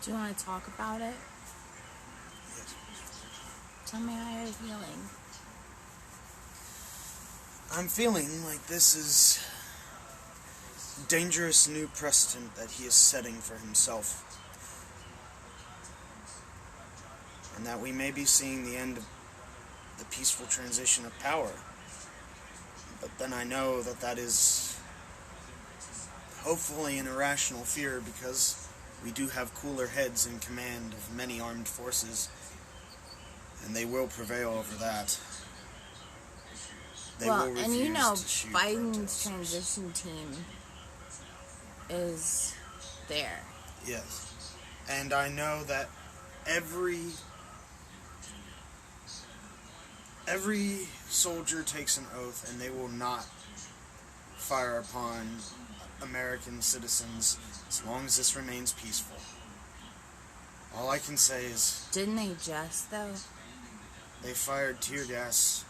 Do you want to talk about it? Yes. Tell me how you're feeling. I'm feeling like this is dangerous new precedent that he is setting for himself. And that we may be seeing the end of the peaceful transition of power. But then I know that that is hopefully an irrational fear, because we do have cooler heads in command of many armed forces, and they will prevail over that. They will refuse and you know, to shoot Biden's protesters. transition team is there. Yes. And I know that every soldier takes an oath, and they will not fire upon American citizens as long as this remains peaceful. All I can say is, Didn't they just, though? they fired tear gas,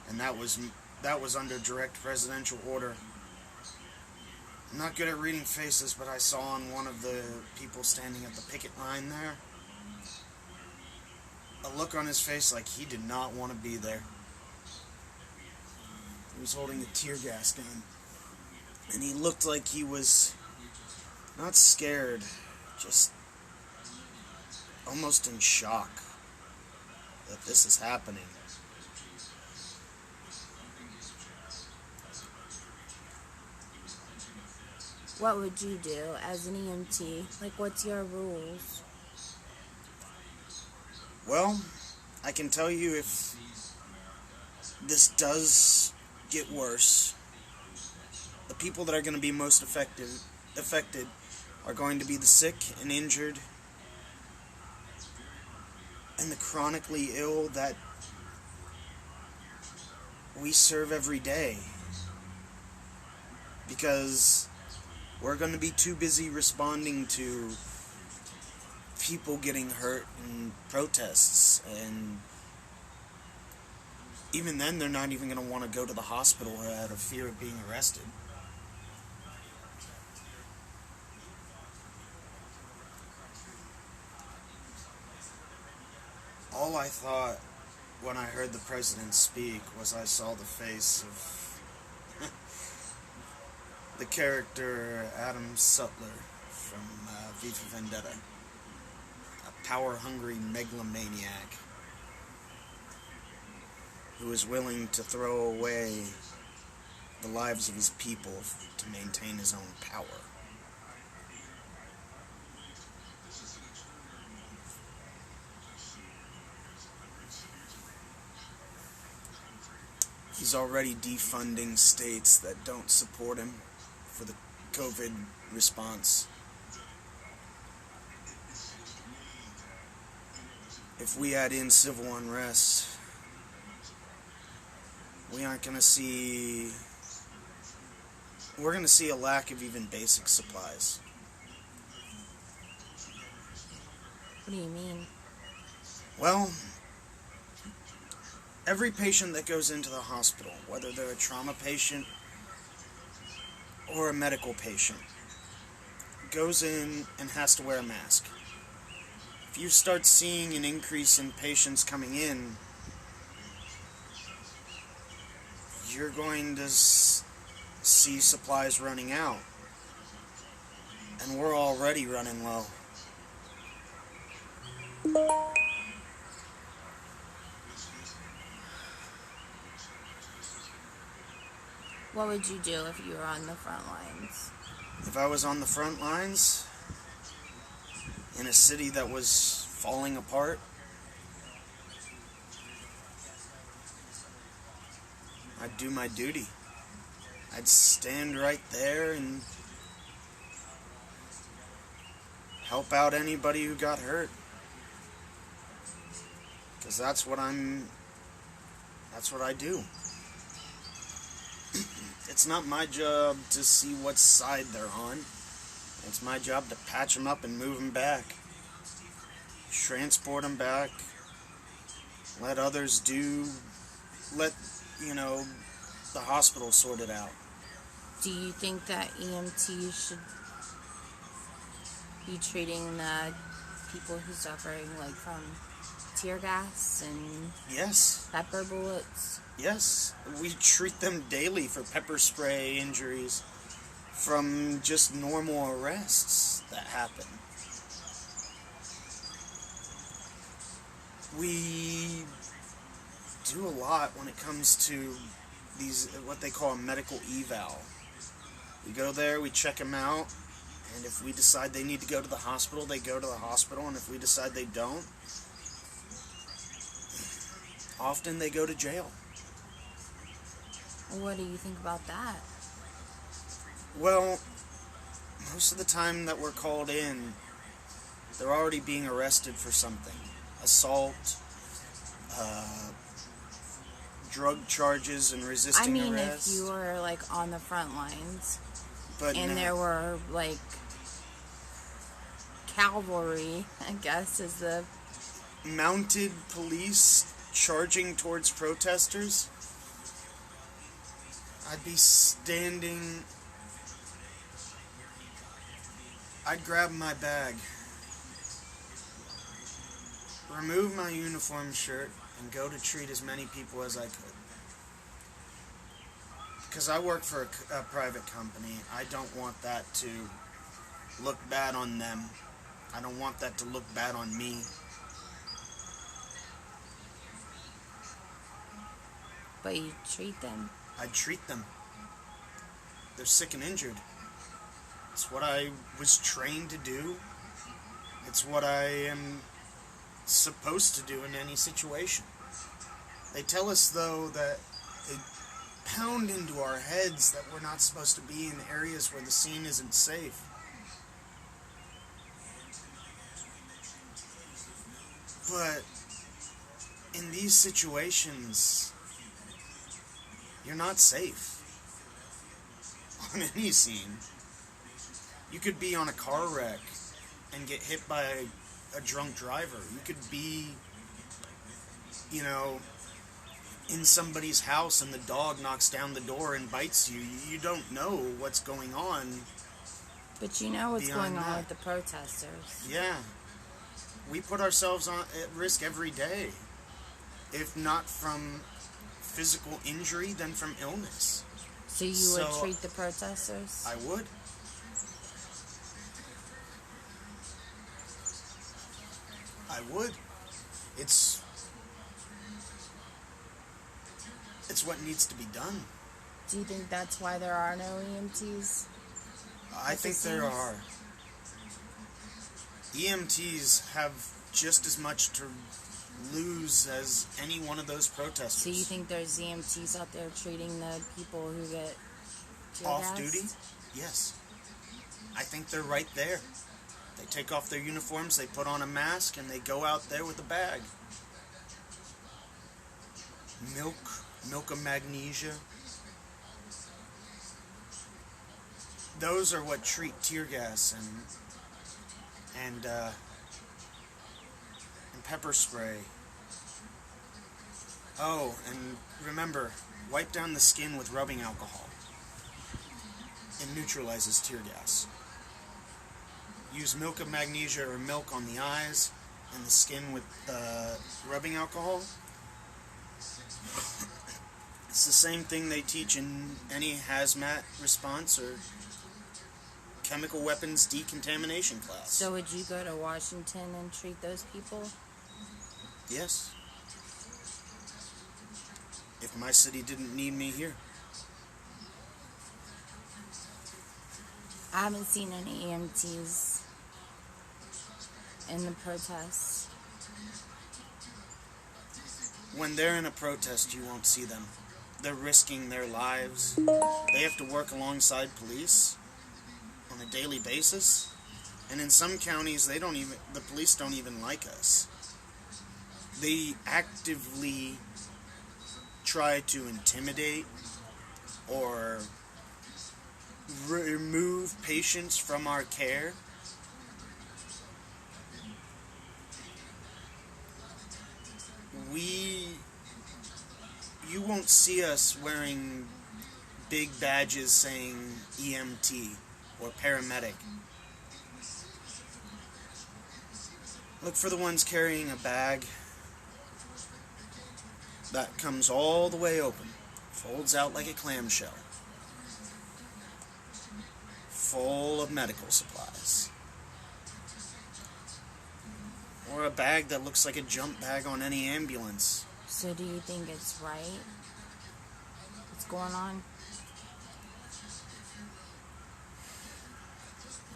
and that was under direct presidential order. I'm not good at reading faces, but I saw on one of the people standing at the picket line there a look on his face like he did not want to be there. He was holding a tear gas gun, and he looked like he was not scared, just almost in shock that this is happening. What would you do as an EMT? Like, what's your rules? Well, I can tell you, if this does get worse, the people that are going to be most affected are going to be the sick and injured and the chronically ill that we serve every day. Because we're going to be too busy responding to people getting hurt in protests, and even then they're not even going to want to go to the hospital out of fear of being arrested. All I thought when I heard the president speak was I saw the face of the character Adam Sutler from V for Vendetta, a power-hungry megalomaniac who is willing to throw away the lives of his people to maintain his own power. He's already defunding states that don't support him for the COVID response. If we add in civil unrest, we're going to see a lack of even basic supplies. What do you mean? Well, every patient that goes into the hospital, whether they're a trauma patient or a medical patient, goes in and has to wear a mask. If you start seeing an increase in patients coming in, you're going to see supplies running out. And we're already running low. What would you do if you were on the front lines? If I was on the front lines in a city that was falling apart, I'd do my duty. I'd stand right there and help out anybody who got hurt. Because that's what I do. It's not my job to see what side they're on. It's my job to patch them up and move them back. Transport them back. Let the hospital sort it out. Do you think that EMTs should be treating the people who suffering like from tear gas and Yes. pepper bullets? Yes. We treat them daily for pepper spray injuries from just normal arrests that happen. We do a lot when it comes to these, what they call a medical eval. We go there, we check them out, and if we decide they need to go to the hospital, they go to the hospital, and if we decide they don't, often they go to jail. What do you think about that? Well, most of the time that we're called in, they're already being arrested for something. Assault, drug charges, and resisting arrest. If you were like on the front lines But and no. there were like cavalry, I guess is the... Mounted police charging towards protesters, I'd be standing... I'd grab my bag, remove my uniform shirt, and go to treat as many people as I could. Because I work for a private company, I don't want that to look bad on them. I don't want that to look bad on me. But you treat them? I treat them. They're sick and injured. It's what I was trained to do. It's what I am supposed to do in any situation. They tell us, though, that they pound into our heads that we're not supposed to be in areas where the scene isn't safe. But in these situations, you're not safe on any scene. You could be on a car wreck and get hit by a drunk driver. You could be, in somebody's house and the dog knocks down the door and bites you. You don't know what's going on. But you know what's going on that. with the protesters. Yeah. We put ourselves at risk every day. If not from physical injury, then from illness. So you would treat the protesters? I would. I would. It's what needs to be done. Do you think that's why there are no EMTs? I think there are. EMTs have just as much to lose as any one of those protesters. So you think there's EMTs out there treating the people who get tear off gassed? duty? Yes. I think they're right there. They take off their uniforms, they put on a mask, and they go out there with a bag. Milk of magnesia. Those are what treat tear gas and pepper spray. Oh, and remember, wipe down the skin with rubbing alcohol. It neutralizes tear gas. Use milk of magnesia or milk on the eyes and the skin with rubbing alcohol. It's the same thing they teach in any hazmat response or chemical weapons decontamination class. So would you go to Washington and treat those people? Yes. If my city didn't need me here. I haven't seen any EMTs in the protests. When they're in a protest, you won't see them. They're risking their lives. They have to work alongside police on a daily basis. And in some counties, the police don't even like us. They actively try to intimidate or remove patients from our care. You won't see us wearing big badges saying EMT or paramedic. Look for the ones carrying a bag that comes all the way open, folds out like a clamshell, full of medical supplies. Or a bag that looks like a jump bag on any ambulance. So do you think it's right? What's going on?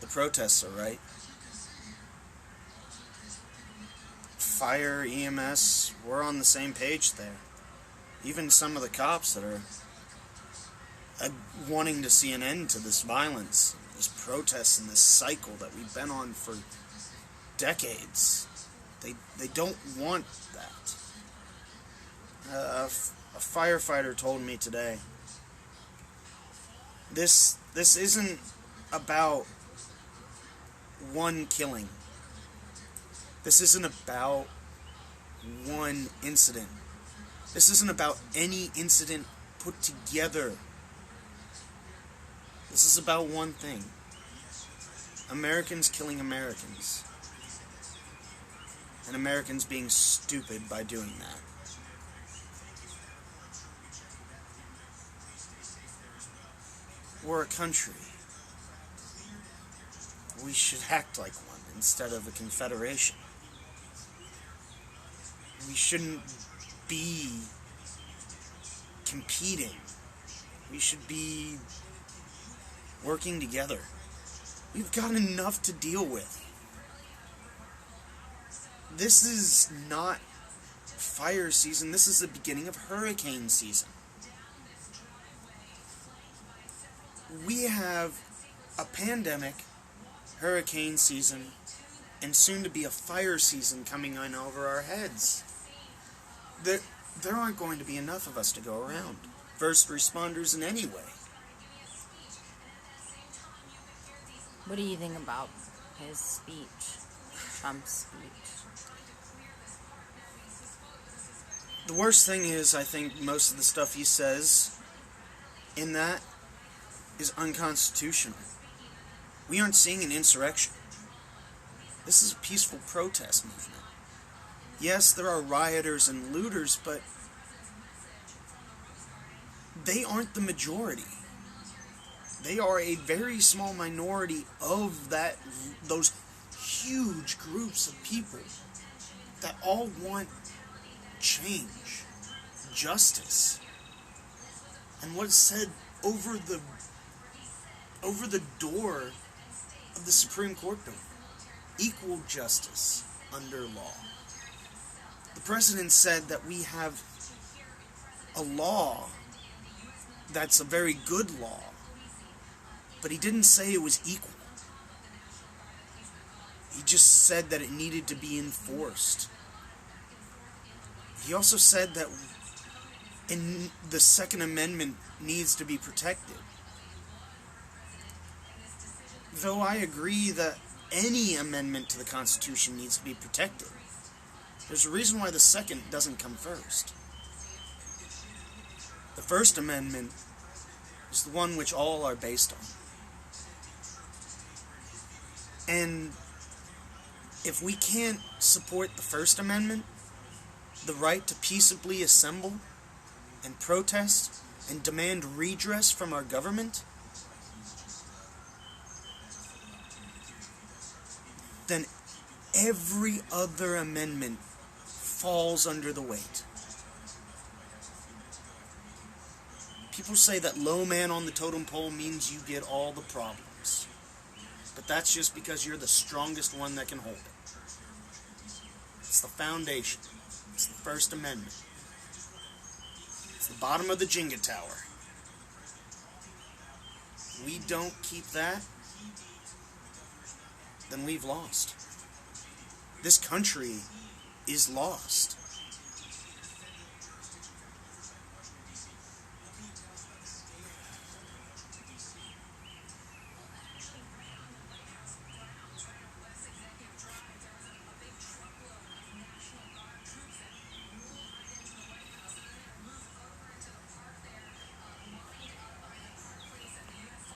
The protests are right. Fire, EMS, we're on the same page there. Even some of the cops that are wanting to see an end to this violence, these protests and this cycle that we've been on for decades. They don't want that. A firefighter told me today, this isn't about one killing. This isn't about one incident. This isn't about any incident put together. This is about one thing. Americans killing Americans. And Americans being stupid by doing that. We're a country. We should act like one instead of a confederation. We shouldn't be competing. We should be working together. We've got enough to deal with. This is not fire season. This is the beginning of hurricane season. We have a pandemic, hurricane season, and soon to be a fire season coming on over our heads. There aren't going to be enough of us to go around. First responders in any way. What do you think about his speech? Trump's speech? The worst thing is, I think most of the stuff he says in that is unconstitutional. We aren't seeing an insurrection. This is a peaceful protest movement. Yes, there are rioters and looters, but they aren't the majority. They are a very small minority of those huge groups of people that all want change, justice, and what is said over the door of the Supreme Court building: equal justice under law. The president said that we have a law that's a very good law, but he didn't say it was equal. He just said that it needed to be enforced. He also said that the Second Amendment needs to be protected. Though I agree that any amendment to the Constitution needs to be protected, there's a reason why the second doesn't come first. The First Amendment is the one which all are based on. And if we can't support the First Amendment, the right to peaceably assemble and protest and demand redress from our government, then every other amendment falls under the weight. People say that low man on the totem pole means you get all the problems. But that's just because you're the strongest one that can hold it. It's the foundation. It's the First Amendment. It's the bottom of the Jenga tower. We don't keep that, then we've lost. This country is lost.